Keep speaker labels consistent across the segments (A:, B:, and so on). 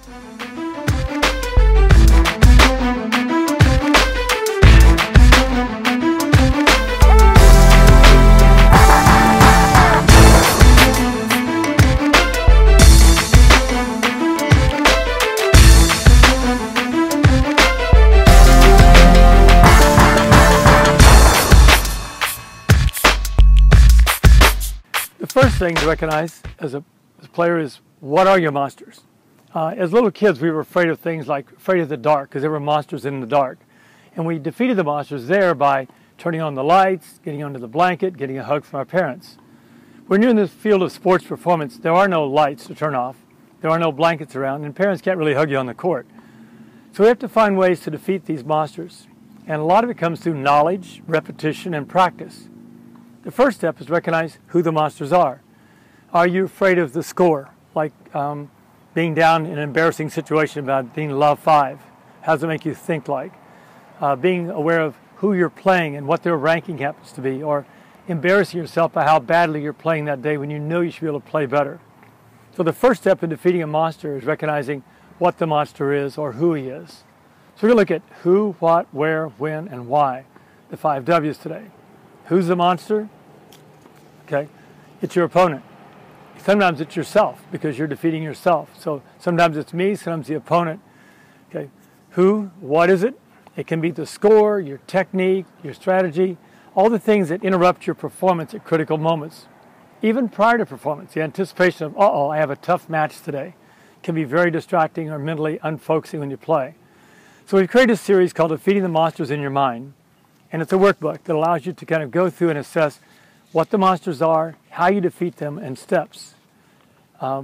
A: The first thing to recognize as a player is, what are your monsters? As little kids, we were afraid of things like afraid of the dark, because there were monsters in the dark. And we defeated the monsters there by turning on the lights, getting under the blanket, getting a hug from our parents. When you're in the field of sports performance, there are no lights to turn off, there are no blankets around, and parents can't really hug you on the court. So we have to find ways to defeat these monsters. And a lot of it comes through knowledge, repetition, and practice. The first step is to recognize who the monsters are. Are you afraid of the score, like being down in an embarrassing situation about being love 5? How does it make you think like? Being aware of who you're playing and what their ranking happens to be, or embarrassing yourself by how badly you're playing that day when you know you should be able to play better. So the first step in defeating a monster is recognizing what the monster is or who he is. So we're going to look at who, what, where, when, and why, the 5 W's today. Who's the monster? Okay, it's your opponent. Sometimes it's yourself, because you're defeating yourself. So sometimes it's me, sometimes the opponent. Okay, who, what is it? It can be the score, your technique, your strategy, all the things that interrupt your performance at critical moments. Even prior to performance, the anticipation of, uh-oh, I have a tough match today, can be very distracting or mentally unfocusing when you play. So we've created a series called Defeating the Monsters in Your Mind, and it's a workbook that allows you to kind of go through and assess what the monsters are, how you defeat them, and steps.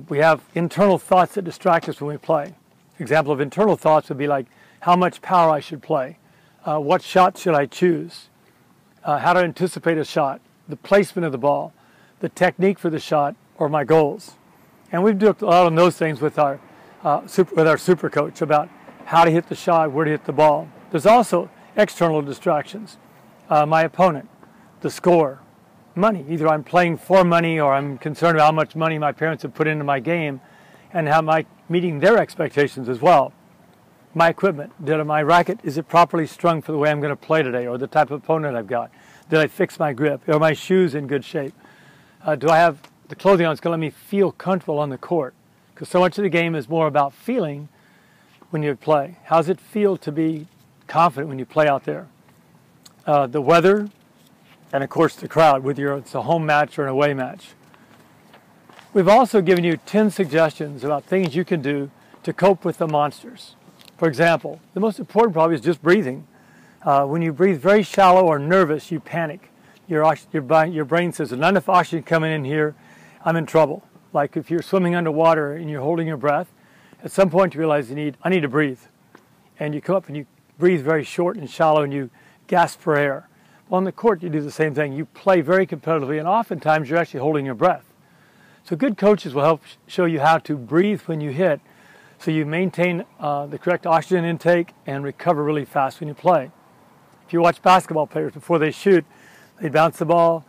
A: We have internal thoughts that distract us when we play. Example of internal thoughts would be like, how much power I should play, what shot should I choose, how to anticipate a shot, the placement of the ball, the technique for the shot, or my goals. And we've done a lot of those things with our super coach about how to hit the shot, where to hit the ball. There's also external distractions. My opponent, the score, money. Either I'm playing for money, or I'm concerned about how much money my parents have put into my game and how am I meeting their expectations as well. My equipment, my racket, is it properly strung for the way I'm going to play today, or the type of opponent I've got? Did I fix my grip? Are my shoes in good shape? Do I have the clothing on that's going to let me feel comfortable on the court? Because so much of the game is more about feeling when you play. How does it feel to be confident when you play out there? The weather, and of course the crowd, whether it's a home match or an away match. We've also given you 10 suggestions about things you can do to cope with the monsters. For example, the most important probably is just breathing. When you breathe very shallow or nervous, you panic. Your brain says, there's not enough oxygen coming in here, I'm in trouble. Like if you're swimming underwater and you're holding your breath, at some point you realize I need to breathe. And you come up and you breathe very short and shallow and you gasp for air. Well, on the court, you do the same thing. You play very competitively, and oftentimes you're actually holding your breath. So good coaches will help show you how to breathe when you hit, so you maintain the correct oxygen intake and recover really fast when you play. If you watch basketball players before they shoot, they bounce the ball,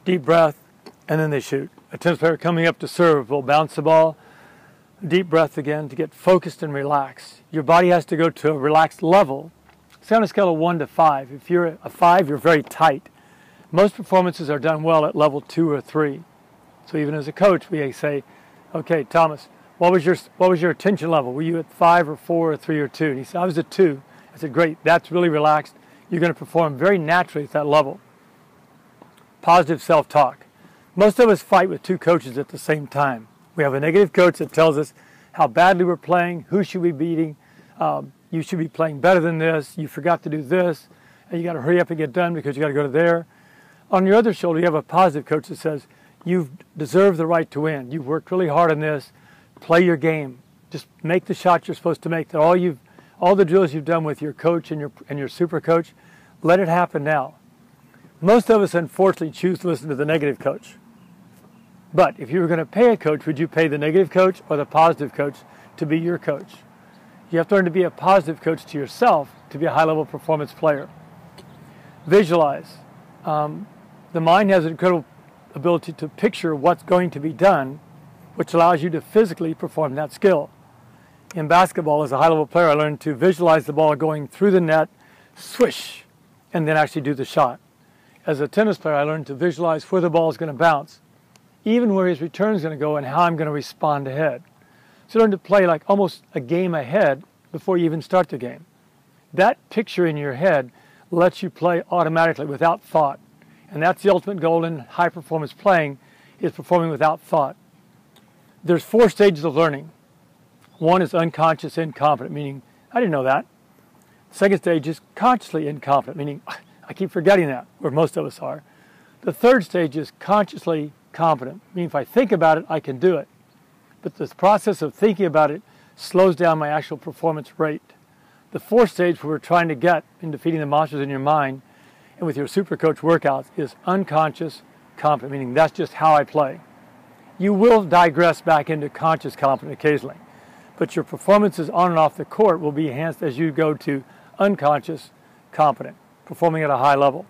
A: deep breath, and then they shoot. A tennis player coming up to serve will bounce the ball, deep breath again to get focused and relaxed. Your body has to go to a relaxed level. Say on a scale of 1 to 5. If you're a 5, you're very tight. Most performances are done well at level 2 or 3. So even as a coach, we say, okay, Thomas, what was your attention level? Were you at 5 or 4 or 3 or 2? And he said, I was at 2. I said, great, that's really relaxed. You're going to perform very naturally at that level. Positive self-talk. Most of us fight with 2 coaches at the same time. We have a negative coach that tells us how badly we're playing, who should we be beating, you should be playing better than this, you forgot to do this, and you got to hurry up and get done because you got to go to there. On your other shoulder, you have a positive coach that says, you've deserved the right to win. You've worked really hard on this. Play your game. Just make the shots you're supposed to make. That all the drills you've done with your coach and your super coach, let it happen now. Most of us, unfortunately, choose to listen to the negative coach. But if you were going to pay a coach, would you pay the negative coach or the positive coach to be your coach? You have to learn to be a positive coach to yourself to be a high-level performance player. Visualize. The mind has an incredible ability to picture what's going to be done, which allows you to physically perform that skill. In basketball, as a high-level player, I learned to visualize the ball going through the net, swish, and then actually do the shot. As a tennis player, I learned to visualize where the ball is going to bounce, even where his return is going to go and how I'm going to respond ahead. So I learned to play like almost a game ahead before you even start the game. That picture in your head lets you play automatically without thought. And that's the ultimate goal in high-performance playing, is performing without thought. There's 4 stages of learning. One is unconscious incompetent, meaning, I didn't know that. The second stage is consciously incompetent, meaning, I keep forgetting that, where most of us are. The third stage is consciously competent, meaning if I think about it, I can do it. But this process of thinking about it slows down my actual performance rate. The fourth stage where we're trying to get in defeating the monsters in your mind and with your super coach workouts is unconscious competent, meaning that's just how I play. You will digress back into conscious competent occasionally, but your performances on and off the court will be enhanced as you go to unconscious competent, performing at a high level.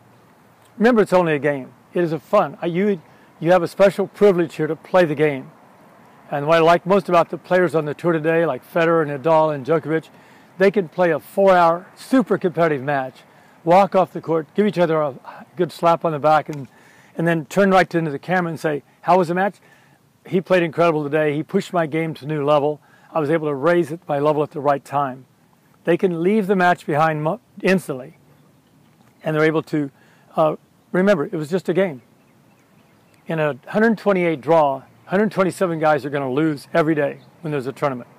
A: Remember, it's only a game. It is a fun. You have a special privilege here to play the game. And what I like most about the players on the tour today, like Federer, Nadal, and Djokovic, they can play a 4-hour, super competitive match, walk off the court, give each other a good slap on the back, and then turn right into the camera and say, how was the match? He played incredible today. He pushed my game to a new level. I was able to raise it my level at the right time. They can leave the match behind instantly, and they're able to remember, it was just a game. In a 128 draw, 127 guys are going to lose every day when there's a tournament.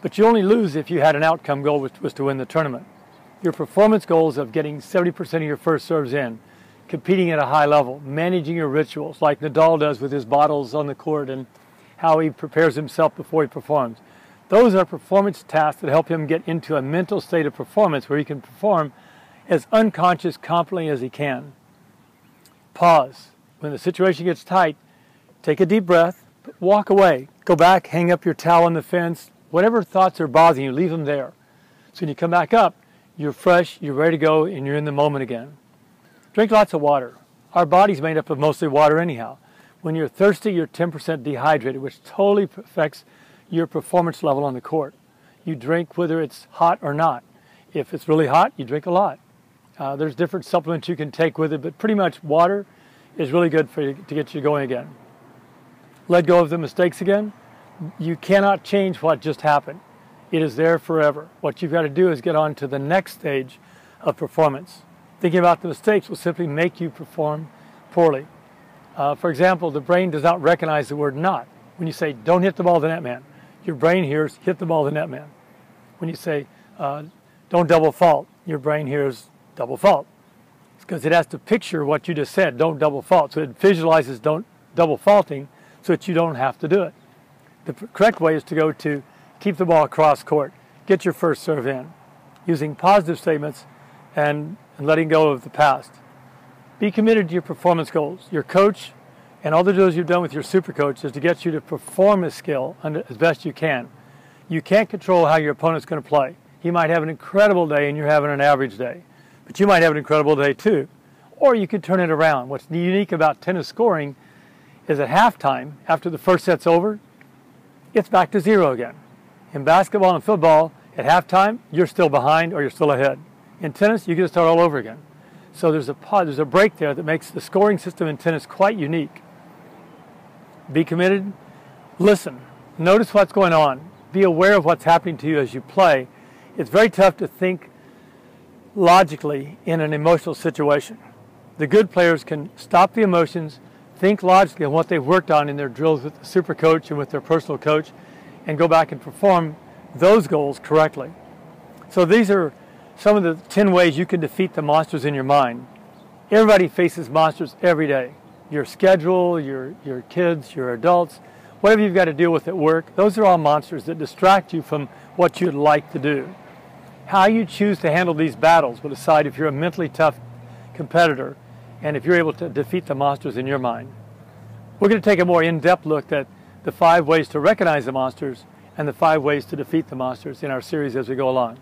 A: But you only lose if you had an outcome goal, which was to win the tournament. Your performance goals of getting 70% of your first serves in, competing at a high level, managing your rituals like Nadal does with his bottles on the court and how he prepares himself before he performs. Those are performance tasks that help him get into a mental state of performance where he can perform as unconscious competently as he can. Pause. When the situation gets tight, take a deep breath, walk away, go back, hang up your towel on the fence. Whatever thoughts are bothering you, leave them there. So when you come back up, you're fresh, you're ready to go, and you're in the moment again. Drink lots of water. Our body's made up of mostly water anyhow. When you're thirsty, you're 10% dehydrated, which totally affects your performance level on the court. You drink whether it's hot or not. If it's really hot, you drink a lot. There's different supplements you can take with it, but pretty much water is really good for you to get you going again. Let go of the mistakes again. You cannot change what just happened. It is there forever. What you've got to do is get on to the next stage of performance. Thinking about the mistakes will simply make you perform poorly. For example, the brain does not recognize the word not. When you say, don't hit the ball to the net man, your brain hears, hit the ball to the net man. When you say, don't double fault, your brain hears, double fault. It's because it has to picture what you just said, don't double fault. So it visualizes don't double faulting so that you don't have to do it. The correct way is to go to keep the ball across court, get your first serve in, using positive statements and letting go of the past. Be committed to your performance goals. Your coach and all the drills you've done with your super coach is to get you to perform a skill as best you can. You can't control how your opponent's going to play. He might have an incredible day and you're having an average day, but you might have an incredible day too. Or you could turn it around. What's unique about tennis scoring is at halftime, after the first set's over, it's back to 0 again. In basketball and football, at halftime, you're still behind or you're still ahead. In tennis, you get to start all over again. So there's a break there that makes the scoring system in tennis quite unique. Be committed. Listen. Notice what's going on. Be aware of what's happening to you as you play. It's very tough to think logically in an emotional situation. The good players can stop the emotions, think logically on what they've worked on in their drills with the super coach and with their personal coach, and go back and perform those goals correctly. So these are some of the 10 ways you can defeat the monsters in your mind. Everybody faces monsters every day. Your schedule, your kids, your adults, whatever you've got to deal with at work, those are all monsters that distract you from what you'd like to do. How you choose to handle these battles will decide if you're a mentally tough competitor and if you're able to defeat the monsters in your mind. We're going to take a more in-depth look at the 5 ways to recognize the monsters and the 5 ways to defeat the monsters in our series as we go along.